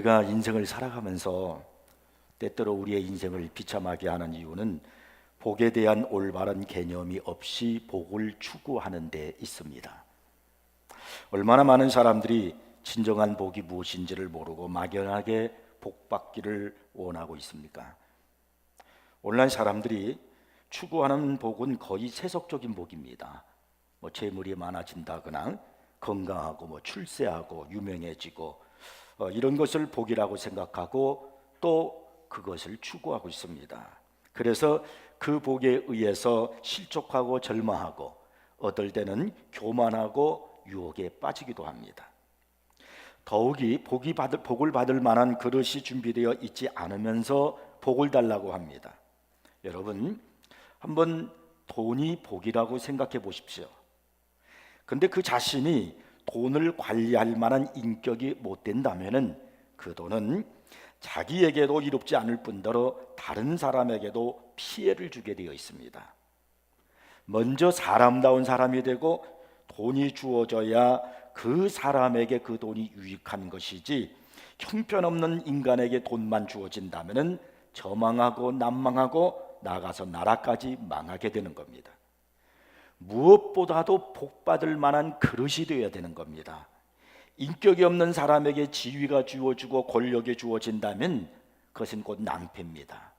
우리가 인생을 살아가면서 때때로 우리의 인생을 비참하게 하는 이유는 복에 대한 올바른 개념이 없이 복을 추구하는 데 있습니다. 얼마나 많은 사람들이 진정한 복이 무엇인지를 모르고 막연하게 복받기를 원하고 있습니까? 오늘날 사람들이 추구하는 복은 거의 세속적인 복입니다. 재물이 많아진다거나 건강하고 출세하고 유명해지고 이런 것을 복이라고 생각하고 또 그것을 추구하고 있습니다. 그래서 그 복에 의해서 실족하고 절망하고 어떨 때는 교만하고 유혹에 빠지기도 합니다. 더욱이 복을 받을 만한 그릇이 준비되어 있지 않으면서 복을 달라고 합니다. 여러분, 한번 돈이 복이라고 생각해 보십시오. 근데 그 자신이 돈을 관리할 만한 인격이 못 된다면은 그 돈은 자기에게도 이롭지 않을 뿐더러 다른 사람에게도 피해를 주게 되어 있습니다. 먼저 사람다운 사람이 되고 돈이 주어져야 그 사람에게 그 돈이 유익한 것이지, 형편없는 인간에게 돈만 주어진다면은 저망하고 난망하고 나가서 나라까지 망하게 되는 겁니다. 무엇보다도 복받을 만한 그릇이 되어야 되는 겁니다. 인격이 없는 사람에게 지위가 주어지고 권력이 주어진다면 그것은 곧 낭패입니다.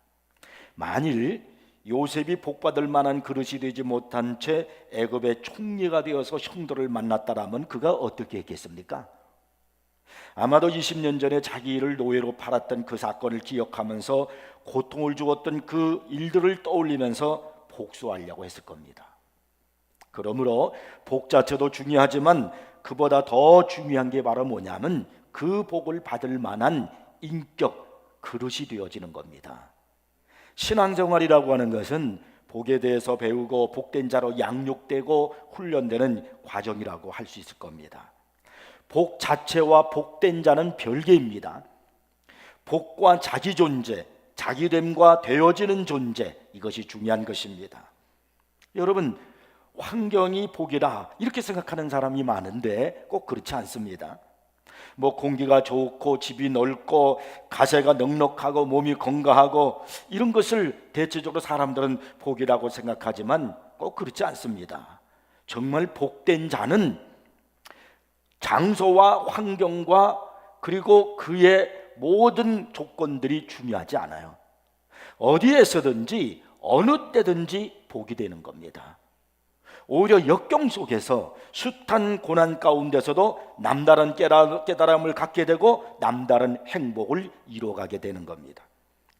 만일 요셉이 복받을 만한 그릇이 되지 못한 채 애굽의 총리가 되어서 형들을 만났다라면 그가 어떻게 했겠습니까? 아마도 20년 전에 자기를 노예로 팔았던 그 사건을 기억하면서 고통을 주었던 그 일들을 떠올리면서 복수하려고 했을 겁니다. 그러므로 복 자체도 중요하지만 그보다 더 중요한 게 바로 뭐냐면 그 복을 받을 만한 인격, 그릇이 되어지는 겁니다. 신앙생활이라고 하는 것은 복에 대해서 배우고 복된 자로 양육되고 훈련되는 과정이라고 할 수 있을 겁니다. 복 자체와 복된 자는 별개입니다. 복과 자기 존재, 자기됨과 되어지는 존재, 이것이 중요한 것입니다. 여러분, 환경이 복이라 이렇게 생각하는 사람이 많은데 꼭 그렇지 않습니다. 공기가 좋고 집이 넓고 가세가 넉넉하고 몸이 건강하고 이런 것을 대체적으로 사람들은 복이라고 생각하지만 꼭 그렇지 않습니다. 정말 복된 자는 장소와 환경과 그리고 그의 모든 조건들이 중요하지 않아요. 어디에서든지 어느 때든지 복이 되는 겁니다. 오히려 역경 속에서 숱한 고난 가운데서도 남다른 깨달음을 갖게 되고 남다른 행복을 이루어가게 되는 겁니다.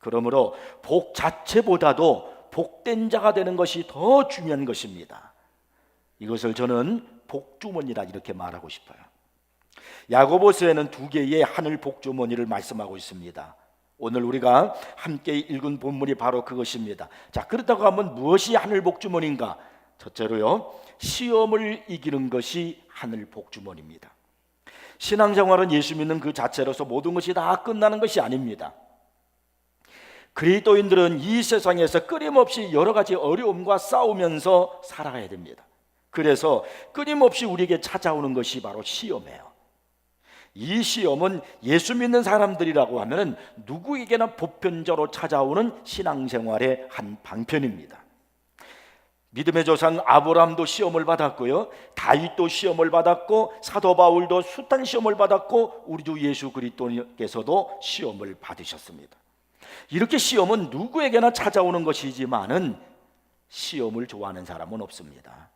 그러므로 복 자체보다도 복된 자가 되는 것이 더 중요한 것입니다. 이것을 저는 복주머니라 이렇게 말하고 싶어요. 야고보서에는 두 개의 하늘 복주머니를 말씀하고 있습니다. 오늘 우리가 함께 읽은 본문이 바로 그것입니다. 자, 그렇다고 하면 무엇이 하늘 복주머니인가? 첫째로요, 시험을 이기는 것이 하늘 복주머니입니다. 신앙생활은 예수 믿는 그 자체로서 모든 것이 다 끝나는 것이 아닙니다. 그리스도인들은 이 세상에서 끊임없이 여러 가지 어려움과 싸우면서 살아가야 됩니다. 그래서 끊임없이 우리에게 찾아오는 것이 바로 시험이에요. 이 시험은 예수 믿는 사람들이라고 하면 누구에게나 보편적으로 찾아오는 신앙생활의 한 방편입니다. 믿음의 조상 아브라함도 시험을 받았고요, 다윗도 시험을 받았고 사도 바울도 숱한 시험을 받았고 우리 주 예수 그리스도께서도 시험을 받으셨습니다. 이렇게 시험은 누구에게나 찾아오는 것이지만은 시험을 좋아하는 사람은 없습니다.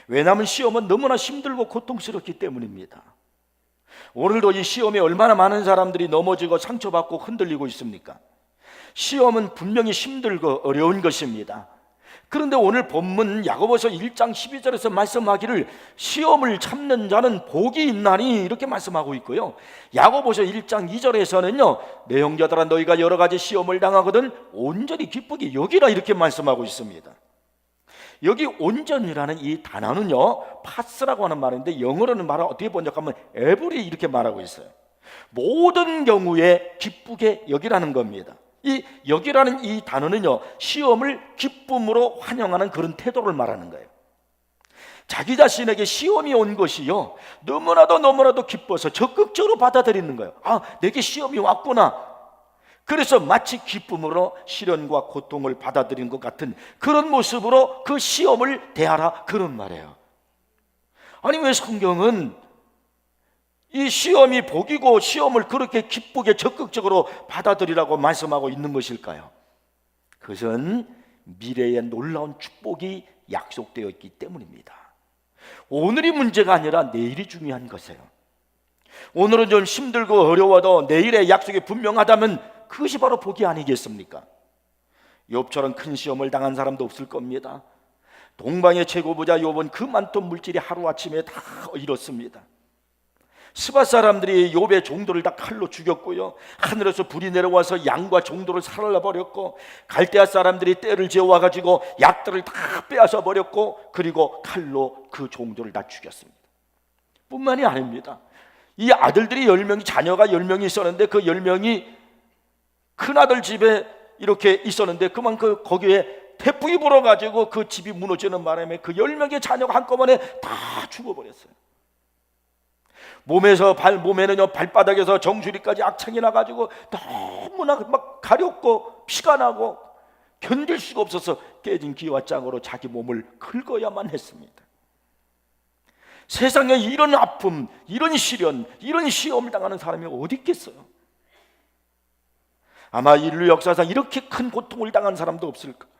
왜냐하면 시험은 너무나 힘들고 고통스럽기 때문입니다. 오늘도 이 시험에 얼마나 많은 사람들이 넘어지고 상처받고 흔들리고 있습니까? 시험은 분명히 힘들고 어려운 것입니다. 그런데 오늘 본문 야고보서 1장 12절에서 말씀하기를 시험을 참는 자는 복이 있나니 이렇게 말씀하고 있고요, 야고보서 1장 2절에서는요 내 형제들아 너희가 여러 가지 시험을 당하거든 온전히 기쁘게 여기라 이렇게 말씀하고 있습니다. 여기 온전이라는 이 단어는요 파스라고 하는 말인데 영어로는 말을 어떻게 번역하면 에브리 이렇게 말하고 있어요. 모든 경우에 기쁘게 여기라는 겁니다. 이 여기라는 이 단어는요 시험을 기쁨으로 환영하는 그런 태도를 말하는 거예요. 자기 자신에게 시험이 온 것이요, 너무나도 기뻐서 적극적으로 받아들이는 거예요. 아, 내게 시험이 왔구나. 그래서 마치 기쁨으로 시련과 고통을 받아들이는 것 같은 그런 모습으로 그 시험을 대하라, 그런 말이에요. 아니, 왜 성경은 이 시험이 복이고 시험을 그렇게 기쁘게 적극적으로 받아들이라고 말씀하고 있는 것일까요? 그것은 미래의 놀라운 축복이 약속되어 있기 때문입니다. 오늘이 문제가 아니라 내일이 중요한 것이에요. 오늘은 좀 힘들고 어려워도 내일의 약속이 분명하다면 그것이 바로 복이 아니겠습니까? 욥처럼 큰 시험을 당한 사람도 없을 겁니다. 동방의 최고 부자 욥은 그 많던 물질이 하루아침에 다 잃었습니다. 스바 사람들이 욥의 종들을 다 칼로 죽였고요, 하늘에서 불이 내려와서 양과 종들을 살라버렸고, 갈대아 사람들이 떼를 지어와가지고 약들을 다 빼앗아 버렸고, 그리고 칼로 그 종들을 다 죽였습니다. 뿐만이 아닙니다. 이 아들들이 10명이, 자녀가 10명이 있었는데 그 10명이 큰아들 집에 이렇게 있었는데 그만 거기에 태풍이 불어가지고 그 집이 무너지는 바람에 그 10명의 자녀가 한꺼번에 다 죽어버렸어요. 몸에는요, 발바닥에서 정수리까지 악창이 나가지고 너무나 막 가렵고 피가 나고 견딜 수가 없어서 깨진 기와장으로 자기 몸을 긁어야만 했습니다. 세상에 이런 아픔, 이런 시련, 이런 시험을 당하는 사람이 어디 있겠어요? 아마 인류 역사상 이렇게 큰 고통을 당한 사람도 없을 거예요.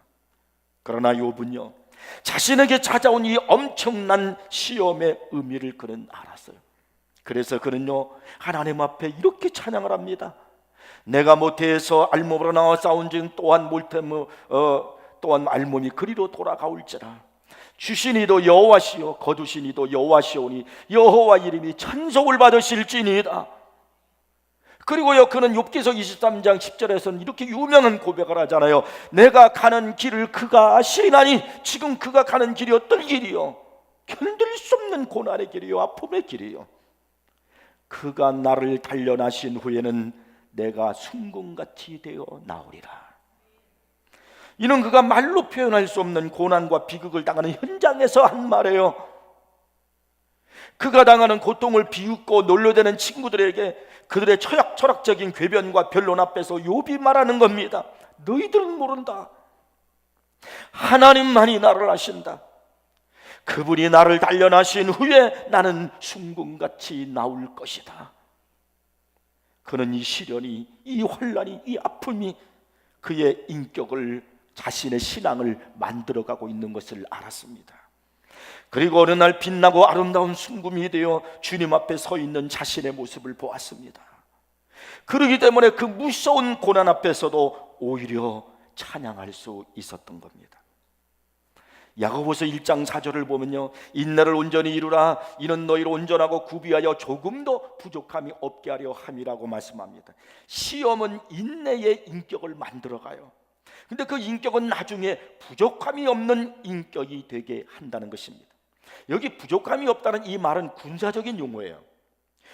그러나 욥은요, 자신에게 찾아온 이 엄청난 시험의 의미를 그는 알았어요. 그래서 그는요, 하나님 앞에 이렇게 찬양을 합니다. 내가 모태에서 알몸으로 나와 싸운즉 또한 알몸이 그리로 돌아가올지라. 주시니도 여호와시요 거두시니도 여호와시오니 여호와 이름이 찬송을 받으실지니이다. 그리고요, 그는 욥기서 23장 10절에서는 이렇게 유명한 고백을 하잖아요. 내가 가는 길을 그가 아시나니. 지금 그가 가는 길이 어떤 길이요? 견딜 수 없는 고난의 길이요, 아픔의 길이요. 그가 나를 단련하신 후에는 내가 순금같이 되어 나오리라. 이는 그가 말로 표현할 수 없는 고난과 비극을 당하는 현장에서 한 말이에요. 그가 당하는 고통을 비웃고 놀려대는 친구들에게 그들의 철학적인 궤변과 변론 앞에서 욥이 말하는 겁니다. 너희들은 모른다. 하나님만이 나를 아신다. 그분이 나를 단련하신 후에 나는 순금같이 나올 것이다. 그는 이 시련이, 이 환난이, 이 아픔이 그의 인격을, 자신의 신앙을 만들어가고 있는 것을 알았습니다. 그리고 어느 날 빛나고 아름다운 순금이 되어 주님 앞에 서 있는 자신의 모습을 보았습니다. 그러기 때문에 그 무서운 고난 앞에서도 오히려 찬양할 수 있었던 겁니다. 야고보서 1장 4절을 보면요, 인내를 온전히 이루라. 이는 너희를 온전하고 구비하여 조금도 부족함이 없게 하려 함이라고 말씀합니다. 시험은 인내의 인격을 만들어가요. 근데 그 인격은 나중에 부족함이 없는 인격이 되게 한다는 것입니다. 여기 부족함이 없다는 이 말은 군사적인 용어예요.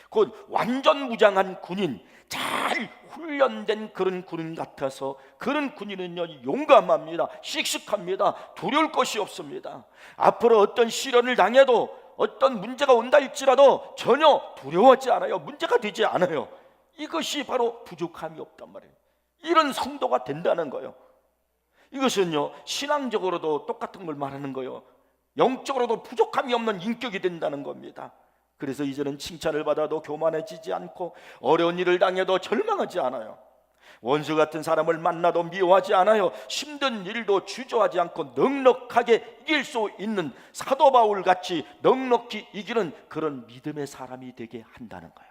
곧 완전 무장한 군인, 잘 훈련된 그런 군인 같아서 그런 군인은요, 용감합니다. 씩씩합니다. 두려울 것이 없습니다. 앞으로 어떤 시련을 당해도 어떤 문제가 온다 할지라도 전혀 두려워하지 않아요. 문제가 되지 않아요. 이것이 바로 부족함이 없단 말이에요. 이런 성도가 된다는 거예요. 이것은요, 신앙적으로도 똑같은 걸 말하는 거예요. 영적으로도 부족함이 없는 인격이 된다는 겁니다. 그래서 이제는 칭찬을 받아도 교만해지지 않고, 어려운 일을 당해도 절망하지 않아요. 원수 같은 사람을 만나도 미워하지 않아요. 힘든 일도 주저하지 않고 넉넉하게 이길 수 있는 사도 바울 같이 넉넉히 이기는 그런 믿음의 사람이 되게 한다는 거예요.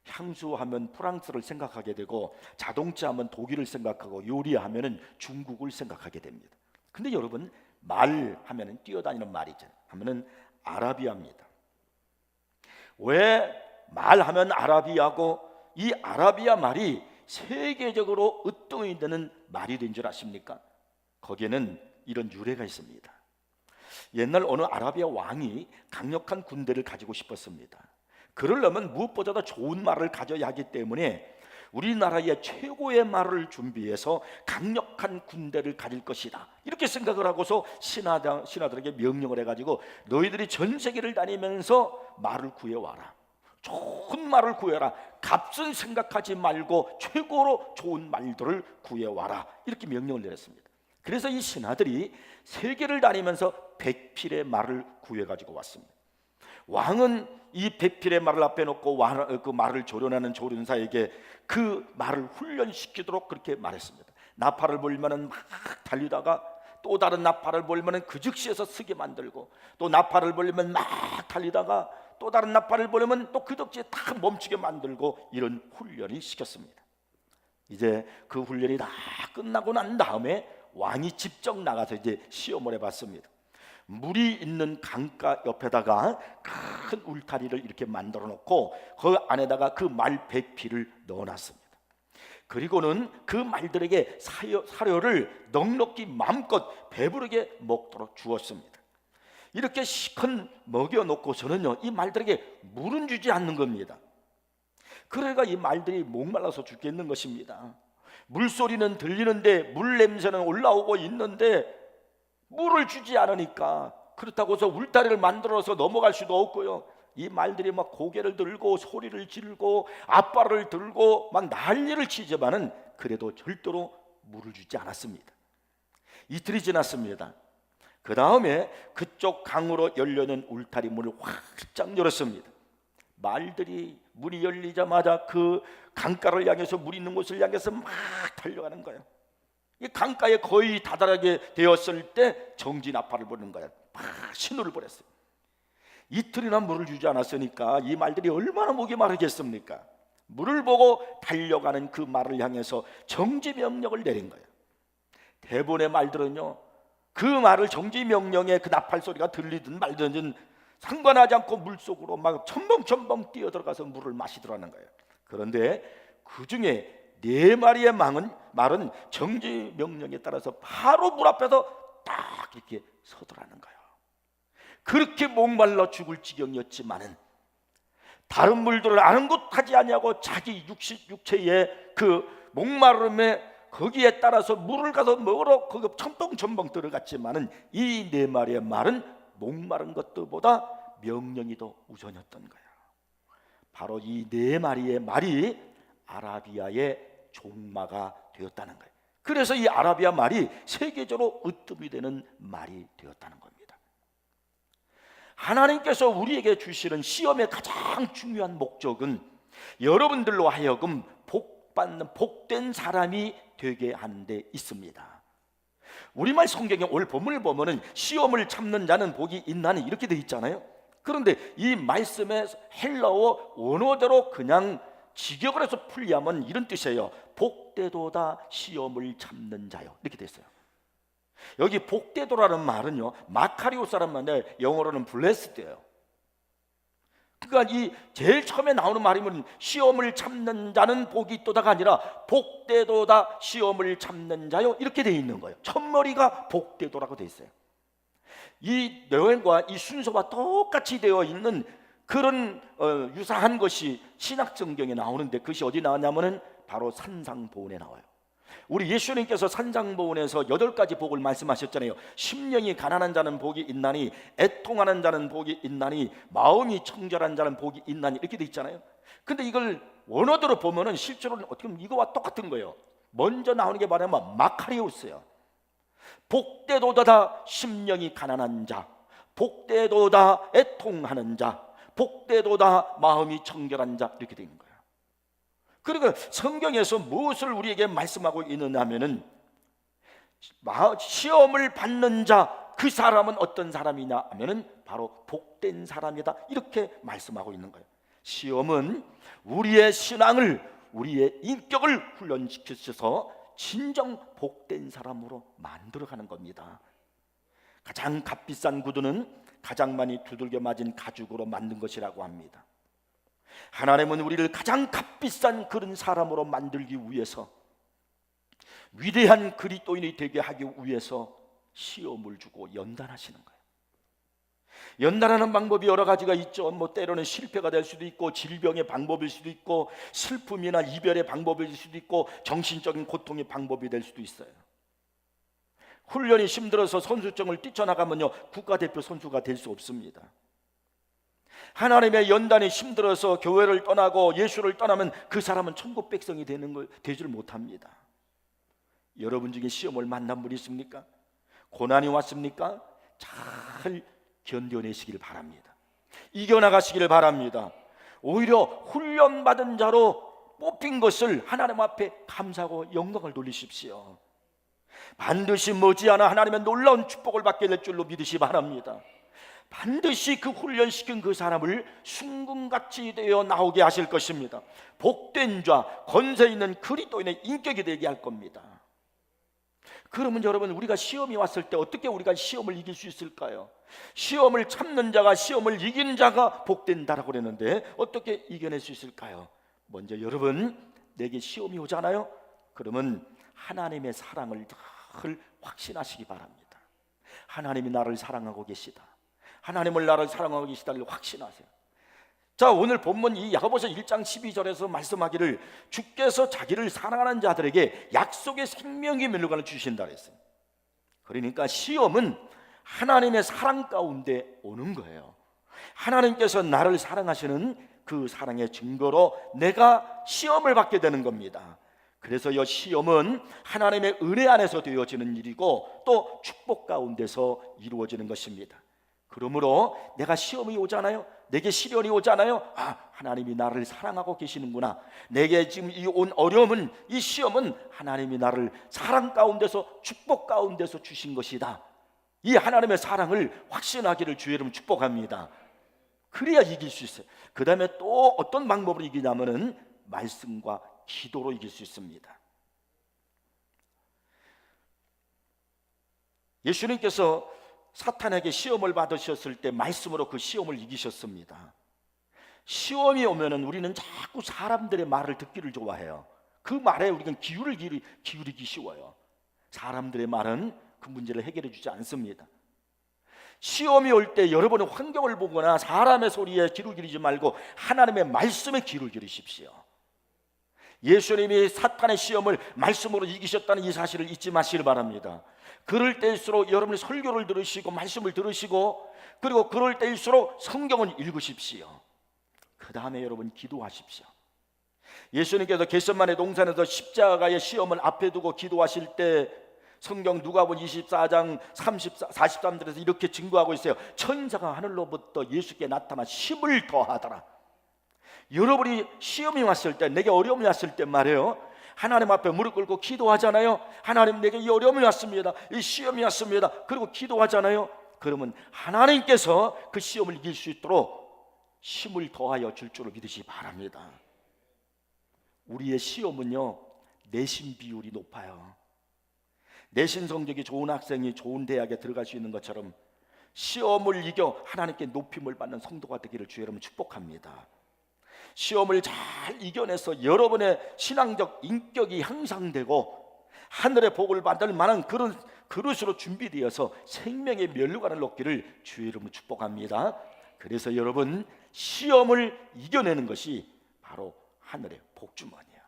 향수하면 프랑스를 생각하게 되고, 자동차 하면 독일을 생각하고, 요리하면 중국을 생각하게 됩니다. 근데 여러분, 말하면 뛰어다니는 말이죠. 하면은 아라비아입니다. 왜 말하면 아라비아고 이 아라비아 말이 세계적으로 으뜸이 되는 말이 된 줄 아십니까? 거기에는 이런 유래가 있습니다. 옛날 어느 아라비아 왕이 강력한 군대를 가지고 싶었습니다. 그러려면 무엇보다도 좋은 말을 가져야 하기 때문에 우리나라의 최고의 말을 준비해서 강력한 군대를 가질 것이다, 이렇게 생각을 하고서 신하들에게 명령을 해가지고 너희들이 전 세계를 다니면서 말을 구해와라, 좋은 말을 구해라, 값은 생각하지 말고 최고로 좋은 말들을 구해와라, 이렇게 명령을 내렸습니다. 그래서 이 신하들이 세계를 다니면서 100필의 말을 구해가지고 왔습니다. 왕은 이 100필의 말을 앞에 놓고 그 말을 조련하는 조련사에게 그 말을 훈련시키도록 그렇게 말했습니다. 나팔을 불면은 막 달리다가 또 다른 나팔을 불면은 그 즉시에서 쓰게 만들고, 또 나팔을 불면 막 달리다가 또 다른 나팔을 불면 또 그 즉시에 딱 멈추게 만들고, 이런 훈련을 시켰습니다. 이제 그 훈련이 다 끝나고 난 다음에 왕이 직접 나가서 이제 시험을 해봤습니다. 물이 있는 강가 옆에다가 큰 울타리를 이렇게 만들어 놓고 그 안에다가 그 말 100필을 넣어놨습니다. 그리고는 그 말들에게 사료를 넉넉히 마음껏 배부르게 먹도록 주었습니다. 이렇게 시큰 먹여놓고서는요, 이 말들에게 물은 주지 않는 겁니다. 그러니까 이 말들이 목말라서 죽겠는 것입니다. 물소리는 들리는데 물 냄새는 올라오고 있는데 물을 주지 않으니까, 그렇다고 해서 울타리를 만들어서 넘어갈 수도 없고요. 이 말들이 막 고개를 들고 소리를 지르고 앞발을 들고 막 난리를 치지만은 그래도 절대로 물을 주지 않았습니다. 이틀이 지났습니다. 그 다음에 그쪽 강으로 열려있는 울타리 문을 활짝 열었습니다. 말들이 문이 열리자마자 그 강가를 향해서 물 있는 곳을 향해서 막 달려가는 거예요. 이 강가에 거의 다다르게 되었을 때 정지 나팔을 부는 거예요. 막 신호를 보냈어요. 이틀이나 물을 주지 않았으니까 이 말들이 얼마나 목이 마르겠습니까? 물을 보고 달려가는 그 말을 향해서 정지 명령을 내린 거예요. 대부분의 말들은요, 그 말을 정지 명령에 그 나팔 소리가 들리든 말든 상관하지 않고 물속으로 막 첨벙첨벙 뛰어들어가서 물을 마시더라는 거예요. 그런데 그 중에 4마리의 말은 정지 명령에 따라서 바로 물 앞에서 딱 이렇게 서더라는 거예요. 그렇게 목말라 죽을 지경이었지만은 다른 물들을 아랑곳하지 아니하고 자기 육체의 그 목마름에 거기에 따라서 물을 가서 먹으러 거기 첨벙첨벙 들어갔지만은 이 4마리의 말은 목마른 것들보다 명령이 더 우선이었던 거예요. 바로 이 4마리의 말이 아라비아의 종마가 되었다는 거예요. 그래서 이 아라비아 말이 세계적으로 으뜸이 되는 말이 되었다는 겁니다. 하나님께서 우리에게 주시는 시험의 가장 중요한 목적은 여러분들로 하여금 복받는 복된 사람이 되게 하는 데 있습니다. 우리말 성경에 오늘 본문을 보면은 시험을 참는 자는 복이 있나니 이렇게 되어 있잖아요. 그런데 이 말씀의 헬라어 원어대로 그냥 직역을 해서 풀이하면 이런 뜻이에요. 복되도다 시험을 참는 자요, 이렇게 됐어요. 여기 복되도라는 말은요, 마카리오스라는 말인데 영어로는 블레스드예요. 그러니까 이 제일 처음에 나오는 말이면 시험을 참는 자는 복이 있도다가 아니라 복되도다 시험을 참는 자요, 이렇게 돼 있는 거예요. 첫머리가 복되도라고 돼 있어요. 이 내용과 이 순서와 똑같이 되어 있는 그런 유사한 것이 신약 성경에 나오는데 그것이 어디 나왔냐면은 바로 산상보훈에 나와요. 우리 예수님께서 산상보훈에서 8가지 복을 말씀하셨잖아요. 심령이 가난한 자는 복이 있나니, 애통하는 자는 복이 있나니, 마음이 청결한 자는 복이 있나니, 이렇게 돼 있잖아요. 근데 이걸 원어대로 보면은 실제로는 어떻게 보면 이거와 똑같은 거예요. 먼저 나오는 게 말하면 마카리오스예요. 복되도다 심령이 가난한 자, 복되도다 애통하는 자, 복되도다 마음이 청결한 자, 이렇게 되는 거예요. 그러니까 성경에서 무엇을 우리에게 말씀하고 있느냐 하면은 시험을 받는 자, 그 사람은 어떤 사람이냐 하면은 바로 복된 사람이다, 이렇게 말씀하고 있는 거예요. 시험은 우리의 신앙을, 우리의 인격을 훈련시켜서 진정 복된 사람으로 만들어가는 겁니다. 가장 값비싼 구두는 가장 많이 두들겨 맞은 가죽으로 만든 것이라고 합니다. 하나님은 우리를 가장 값비싼 그런 사람으로 만들기 위해서, 위대한 그리스도인이 되게 하기 위해서 시험을 주고 연단하시는 거예요. 연단하는 방법이 여러 가지가 있죠. 때로는 실패가 될 수도 있고, 질병의 방법일 수도 있고, 슬픔이나 이별의 방법일 수도 있고, 정신적인 고통의 방법이 될 수도 있어요. 훈련이 힘들어서 선수증을 뛰쳐나가면요, 국가대표 선수가 될 수 없습니다. 하나님의 연단이 힘들어서 교회를 떠나고 예수를 떠나면 그 사람은 천국 백성이 되질 못합니다. 여러분 중에 시험을 만난 분 있습니까? 고난이 왔습니까? 잘 견뎌내시길 바랍니다. 이겨나가시길 바랍니다. 오히려 훈련받은 자로 뽑힌 것을 하나님 앞에 감사하고 영광을 돌리십시오. 반드시 머지않아 하나님의 놀라운 축복을 받게 될 줄로 믿으시 바랍니다. 반드시 그 훈련시킨 그 사람을 순금같이 되어 나오게 하실 것입니다. 복된 자, 권세 있는 그리스도인의 인격이 되게 할 겁니다. 그러면 여러분, 우리가 시험이 왔을 때 어떻게 우리가 시험을 이길 수 있을까요? 시험을 참는 자가, 시험을 이기는 자가 복된다라고 그랬는데 어떻게 이겨낼 수 있을까요? 먼저 여러분, 내게 시험이 오잖아요. 그러면 하나님의 사랑을 늘 확신하시기 바랍니다. 하나님이 나를 사랑하고 계시다, 하나님을 나를 사랑하고 계시다를 확신하세요. 자, 오늘 본문 이 야고보서 1장 12절에서 말씀하기를 주께서 자기를 사랑하는 자들에게 약속의 생명의 멸류관을 주신다 그랬어요. 그러니까 시험은 하나님의 사랑 가운데 오는 거예요. 하나님께서 나를 사랑하시는 그 사랑의 증거로 내가 시험을 받게 되는 겁니다. 그래서 이 시험은 하나님의 은혜 안에서 되어지는 일이고 또 축복 가운데서 이루어지는 것입니다. 그러므로 내가 시험이 오잖아요, 내게 시련이 오잖아요, 하나님이 나를 사랑하고 계시는구나. 내게 지금 이 온 어려움은, 이 시험은 하나님이 나를 사랑 가운데서, 축복 가운데서 주신 것이다. 이 하나님의 사랑을 확신하기를 주의 이름 축복합니다. 그래야 이길 수 있어요. 그 다음에 또 어떤 방법으로 이기냐면은 말씀과 기도로 이길 수 있습니다. 예수님께서 사탄에게 시험을 받으셨을 때 말씀으로 그 시험을 이기셨습니다. 시험이 오면은 우리는 자꾸 사람들의 말을 듣기를 좋아해요. 그 말에 우리는 기울이기 쉬워요. 사람들의 말은 그 문제를 해결해 주지 않습니다. 시험이 올 때 여러분의 환경을 보거나 사람의 소리에 귀를 기울이지 말고 하나님의 말씀에 귀를 기울이십시오. 예수님이 사탄의 시험을 말씀으로 이기셨다는 이 사실을 잊지 마시길 바랍니다. 그럴 때일수록 여러분이 설교를 들으시고 말씀을 들으시고, 그리고 그럴 때일수록 성경을 읽으십시오. 그 다음에 여러분 기도하십시오. 예수님께서 겟세마네 동산에서 십자가의 시험을 앞에 두고 기도하실 때 성경 누가복음 24장 43절에서 이렇게 증거하고 있어요. 천사가 하늘로부터 예수께 나타나 힘을 더하더라. 여러분이 시험이 왔을 때, 내게 어려움이 왔을 때 말이에요, 하나님 앞에 무릎 꿇고 기도하잖아요. 하나님, 내게 이 어려움이 왔습니다, 이 시험이 왔습니다. 그리고 기도하잖아요. 그러면 하나님께서 그 시험을 이길 수 있도록 힘을 더하여 줄 줄을 믿으시기 바랍니다. 우리의 시험은요, 내신 비율이 높아요. 내신 성적이 좋은 학생이 좋은 대학에 들어갈 수 있는 것처럼 시험을 이겨 하나님께 높임을 받는 성도가 되기를 주의 이름으로 축복합니다. 시험을 잘 이겨내서 여러분의 신앙적 인격이 향상되고 하늘의 복을 받을 만한 그런 그릇으로 준비되어서 생명의 멸류관을 얻기를 주의 이름으로 축복합니다. 그래서 여러분, 시험을 이겨내는 것이 바로 하늘의 복주머니야.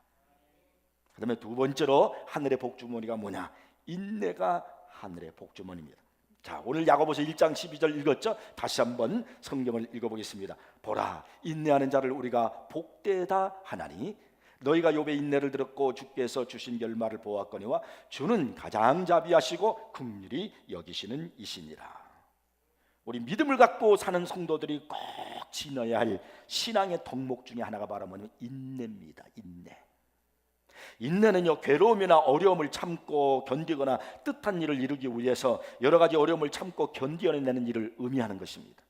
그 다음에 두 번째로 하늘의 복주머니가 뭐냐? 인내가 하늘의 복주머니입니다. 자, 오늘 야고보서 1장 12절 읽었죠? 다시 한번 성경을 읽어보겠습니다. 보라, 인내하는 자를 우리가 복되다 하나니 너희가 욥의 인내를 들었고 주께서 주신 결말을 보았거니와 주는 가장 자비하시고 긍휼히 여기시는 이시니라. 우리 믿음을 갖고 사는 성도들이 꼭 지녀야 할 신앙의 덕목 중에 하나가 바로 뭐냐면 인내입니다. 인내는요, 괴로움이나 어려움을 참고 견디거나 뜻한 일을 이루기 위해서 여러 가지 어려움을 참고 견디어내는 일을 의미하는 것입니다.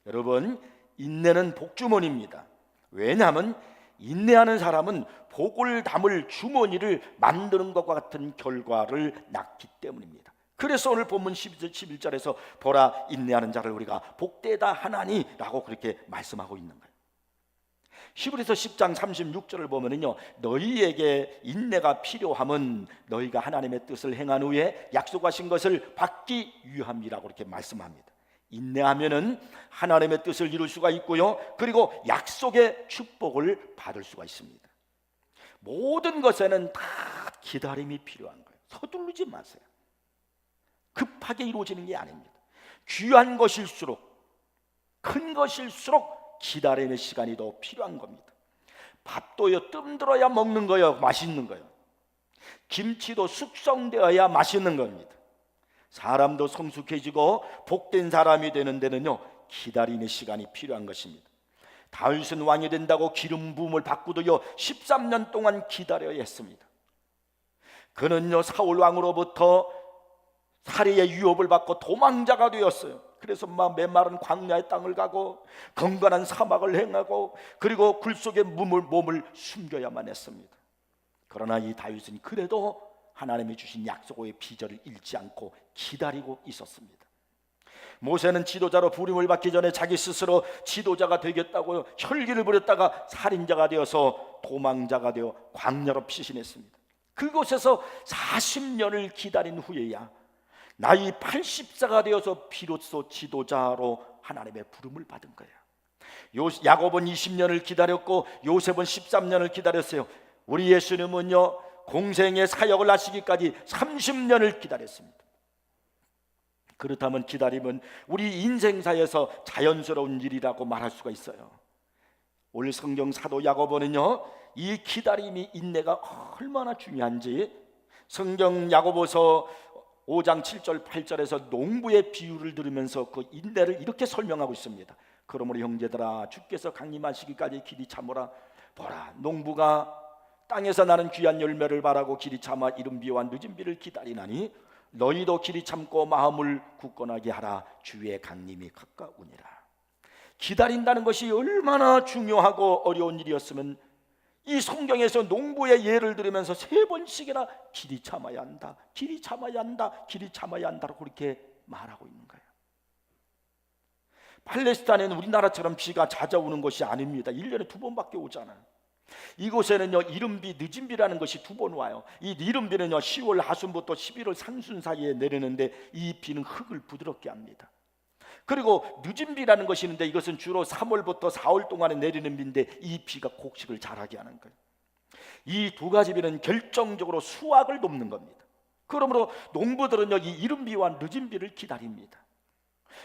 여러분, 인내는 복주머니입니다. 왜냐하면 인내하는 사람은 복을 담을 주머니를 만드는 것과 같은 결과를 낳기 때문입니다. 그래서 오늘 본문 11절에서 보라, 인내하는 자를 우리가 복되다 하나니 라고 그렇게 말씀하고 있는 거예요. 히브리서 10장 36절을 보면은요, 너희에게 인내가 필요함은 너희가 하나님의 뜻을 행한 후에 약속하신 것을 받기 위함이라고 이렇게 말씀합니다. 인내하면은 하나님의 뜻을 이룰 수가 있고요, 그리고 약속의 축복을 받을 수가 있습니다. 모든 것에는 다 기다림이 필요한 거예요. 서두르지 마세요. 급하게 이루어지는 게 아닙니다. 귀한 것일수록, 큰 것일수록 기다림의 시간이 더 필요한 겁니다. 밥도요, 뜸들어야 먹는 거예요. 맛있는 거예요. 김치도 숙성되어야 맛있는 겁니다. 사람도 성숙해지고 복된 사람이 되는 데는요, 기다림의 시간이 필요한 것입니다. 다윗은 왕이 된다고 기름 부음을 받고도요 13년 동안 기다려야 했습니다. 그는요 사울 왕으로부터 살해의 위협을 받고 도망자가 되었어요. 그래서 막 메마른 광야의 땅을 가고 건건한 사막을 행하고 그리고 굴 속에 몸을 숨겨야만 했습니다. 그러나 이 다윗은 그래도 하나님이 주신 약속의 비전을 잃지 않고 기다리고 있었습니다. 모세는 지도자로 부름을 받기 전에 자기 스스로 지도자가 되겠다고 혈기를 부렸다가 살인자가 되어서 도망자가 되어 광야로 피신했습니다. 그곳에서 40년을 기다린 후에야 나이 80세가 되어서 비로소 지도자로 하나님의 부름을 받은 거예요. 야곱은 20년을 기다렸고 요셉은 13년을 기다렸어요. 우리 예수님은요 공생의 사역을 하시기까지 30년을 기다렸습니다. 그렇다면 기다림은 우리 인생사에서 자연스러운 일이라고 말할 수가 있어요. 오늘 성경 사도 야고보는요 이 기다림이, 인내가 얼마나 중요한지 성경 야고보서 5장 7절 8절에서 농부의 비유를 들으면서 그 인내를 이렇게 설명하고 있습니다. 그러므로 형제들아, 주께서 강림하시기까지 길이 참으라. 보라, 농부가 땅에서 나는 귀한 열매를 바라고 길이 참아 이른 비와 늦은 비를 기다리나니 너희도 길이 참고 마음을 굳건하게 하라. 주의 강림이 가까우니라. 기다린다는 것이 얼마나 중요하고 어려운 일이었으면 이 성경에서 농부의 예를 들으면서 3번씩이나 길이 참아야 한다, 길이 참아야 한다, 길이 참아야 한다고 그렇게 말하고 있는 거예요. 팔레스타인은 우리나라처럼 비가 잦아오는 것이 아닙니다. 1년에 2번밖에 오잖아요. 이곳에는요 이른 비, 늦은 비라는 것이 2번 와요. 이 이른 비는요 10월 하순부터 11월 상순 사이에 내리는데 이 비는 흙을 부드럽게 합니다. 그리고 늦은 비라는 것이 있는데 이것은 주로 3월부터 4월 동안에 내리는 비인데 이 비가 곡식을 자라게 하는 거예요. 이 두 가지 비는 결정적으로 수확을 돕는 겁니다. 그러므로 농부들은 여기 이른 비와 늦은 비를 기다립니다.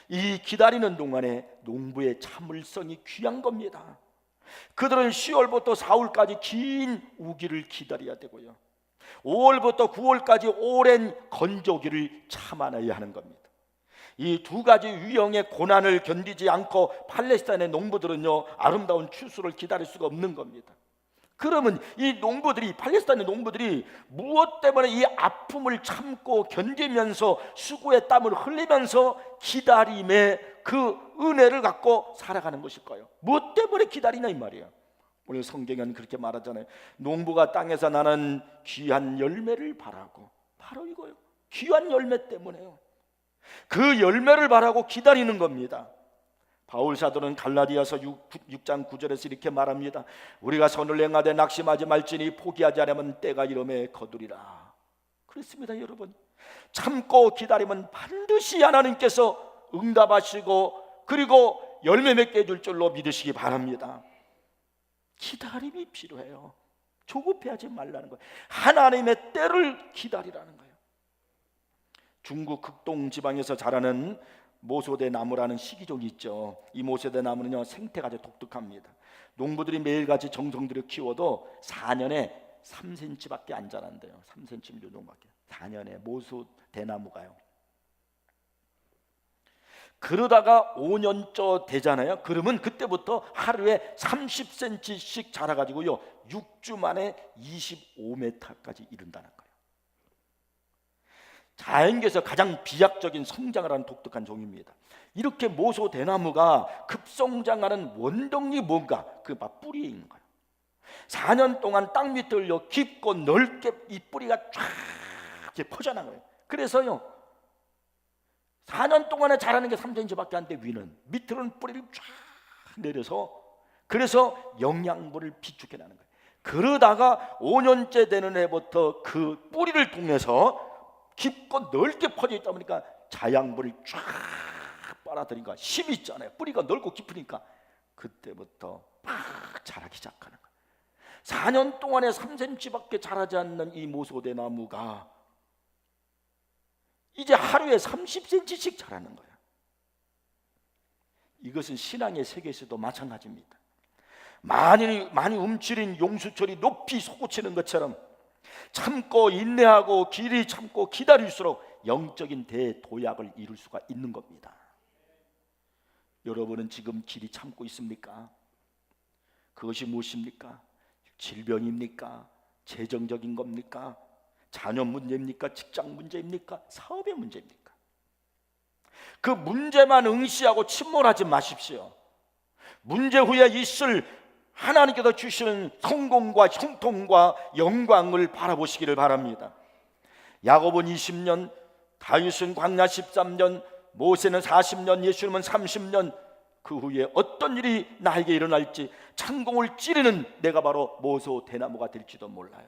이 기다리는 동안에 농부의 참을성이 귀한 겁니다. 그들은 10월부터 4월까지 긴 우기를 기다려야 되고요 5월부터 9월까지 오랜 건조기를 참아내야 하는 겁니다. 이 두 가지 유형의 고난을 견디지 않고 팔레스타인의 농부들은요 아름다운 추수를 기다릴 수가 없는 겁니다. 그러면 이 농부들이, 팔레스타인의 농부들이 무엇 때문에 이 아픔을 참고 견디면서 수고의 땀을 흘리면서 기다림의 그 은혜를 갖고 살아가는 것일까요? 무엇 때문에 기다리냐 이 말이에요. 오늘 성경은 그렇게 말하잖아요. 농부가 땅에서 나는 귀한 열매를 바라고, 바로 이거요, 귀한 열매 때문에요. 그 열매를 바라고 기다리는 겁니다. 바울 사도는 갈라디아서 6장 9절에서 이렇게 말합니다. 우리가 선을 행하되 낙심하지 말지니 포기하지 않으면 때가 이름에 거두리라. 그렇습니다 여러분. 참고 기다리면 반드시 하나님께서 응답하시고 그리고 열매 맺게 해줄 줄로 믿으시기 바랍니다. 기다림이 필요해요. 조급해하지 말라는 거예요. 하나님의 때를 기다리라는 거예요. 중국 극동 지방에서 자라는 모소대 나무라는 식이종이 있죠. 이 모소대 나무는요 생태가 아주 독특합니다. 농부들이 매일같이 정성 들여 키워도 4년에 3cm밖에 안 자란대요. 3cm 정도밖에. 4년에 모소대 나무가요. 그러다가 5년째 되잖아요. 그러면 그때부터 하루에 30cm씩 자라가지고요 6주 만에 25m까지 이른다는 거예요. 자연계에서 가장 비약적인 성장을 하는 독특한 종입니다. 이렇게 모소 대나무가 급성장하는 원동력이 뭔가? 그 막 뿌리에 있는 거예요. 4년 동안 땅 밑을 깊고 넓게 이 뿌리가 쫙 이렇게 퍼져나가는 거예요. 그래서요 4년 동안에 자라는 게 3cm밖에 안 돼. 위는, 밑으로는 뿌리를 쫙 내려서 그래서 영양분을 비축해 나는 거예요. 그러다가 5년째 되는 해부터 그 뿌리를 통해서 깊고 넓게 퍼져 있다 보니까 자양분을 쫙 빨아들이니까 힘이 있잖아요. 뿌리가 넓고 깊으니까 그때부터 막 자라기 시작하는 거예요. 4년 동안에 3cm밖에 자라지 않는 이 모소대 나무가 이제 하루에 30cm씩 자라는 거예요. 이것은 신앙의 세계에서도 마찬가지입니다. 많이 움츠린 용수철이 높이 솟구치는 것처럼 참고 인내하고 길이 참고 기다릴수록 영적인 대도약을 이룰 수가 있는 겁니다. 여러분은 지금 길이 참고 있습니까? 그것이 무엇입니까? 질병입니까? 재정적인 겁니까? 자녀 문제입니까? 직장 문제입니까? 사업의 문제입니까? 그 문제만 응시하고 침몰하지 마십시오. 문제 후에 있을 하나님께서 주시는 성공과 형통과 영광을 바라보시기를 바랍니다. 야곱은 20년, 다윗은 광야 13년, 모세는 40년, 예수님은 30년, 그 후에 어떤 일이 나에게 일어날지 창공을 찌르는 내가 바로 모소 대나무가 될지도 몰라요.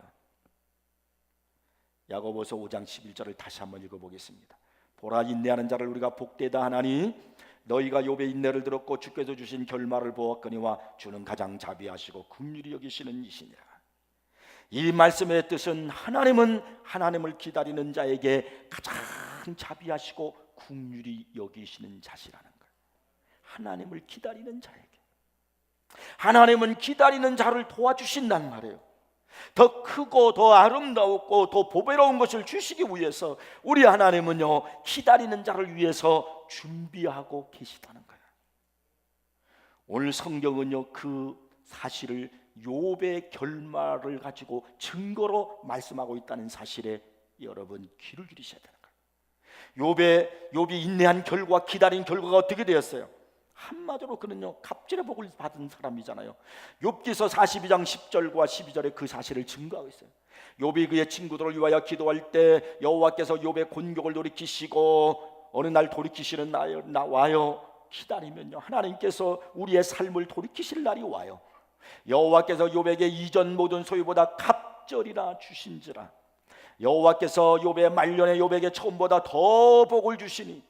야고보서 5장 11절을 다시 한번 읽어보겠습니다. 보라, 인내하는 자를 우리가 복되다 하나니 너희가 욥의 인내를 들었고 주께서 주신 결말을 보았거니와 주는 가장 자비하시고 긍휼히 여기시는 이시니라. 이 말씀의 뜻은 하나님은 하나님을 기다리는 자에게 가장 자비하시고 긍휼히 여기시는 자시라는 거예요. 하나님을 기다리는 자에게, 하나님은 기다리는 자를 도와주신단 말이에요. 더 크고 더 아름다웠고 더 보배로운 것을 주시기 위해서 우리 하나님은요, 기다리는 자를 위해서 준비하고 계시다는 거예요. 오늘 성경은요, 그 사실을 욥의 결말을 가지고 증거로 말씀하고 있다는 사실에 여러분 귀를 기울이셔야 되는 거예요. 욥이 인내한 결과, 기다린 결과가 어떻게 되었어요? 한마디로 그는요, 갑질의 복을 받은 사람이잖아요. 욥기서 42장 10절과 12절에 그 사실을 증거하고 있어요. 욥이 그의 친구들을 위하여 기도할 때 여호와께서 욥의 곤욕을 돌이키시고 어느 날 돌이키시는 날 와요. 기다리면요, 하나님께서 우리의 삶을 돌이키실 날이 와요. 여호와께서 욥에게 이전 모든 소유보다 갑절이나 주신지라. 여호와께서 욥의 말년에 욥에게 처음보다 더 복을 주시니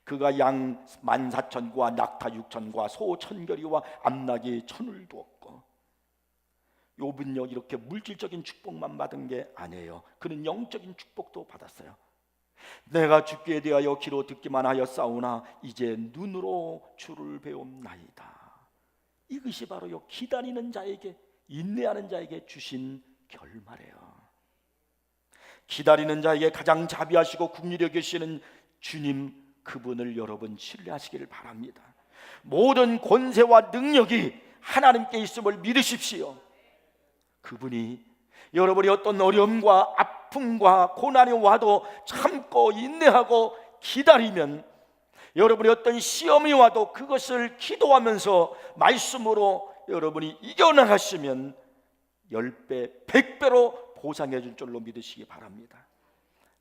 그가 양 14,000과 낙타 6,000과 소 1,000결이와 암나귀 1,000을 두었고. 욥은요, 이렇게 물질적인 축복만 받은 게 아니에요. 그는 영적인 축복도 받았어요. 내가 주께 대하여 귀로 듣기만 하였사오나 이제 눈으로 주를 배움나이다. 이것이 바로요, 기다리는 자에게, 인내하는 자에게 주신 결말이에요. 기다리는 자에게 가장 자비하시고 긍휼히 여기시는 주님, 그분을 여러분 신뢰하시기를 바랍니다. 모든 권세와 능력이 하나님께 있음을 믿으십시오. 그분이 여러분이 어떤 어려움과 아픔과 고난이 와도 참고 인내하고 기다리면, 여러분이 어떤 시험이 와도 그것을 기도하면서 말씀으로 여러분이 이겨나가시면 10배, 100배로 보상해 줄 줄로 믿으시기 바랍니다.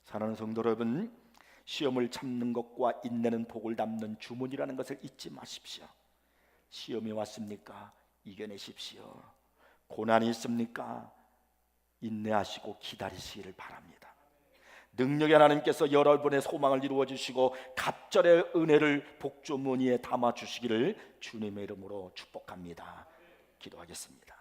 사랑하는 성도 여러분, 시험을 참는 것과 인내는 복을 담는 주문이라는 것을 잊지 마십시오. 시험이 왔습니까? 이겨내십시오. 고난이 있습니까? 인내하시고 기다리시기를 바랍니다. 능력의 하나님께서 여러분의 소망을 이루어 주시고 갑절의 은혜를 복주머니에 담아 주시기를 주님의 이름으로 축복합니다. 기도하겠습니다.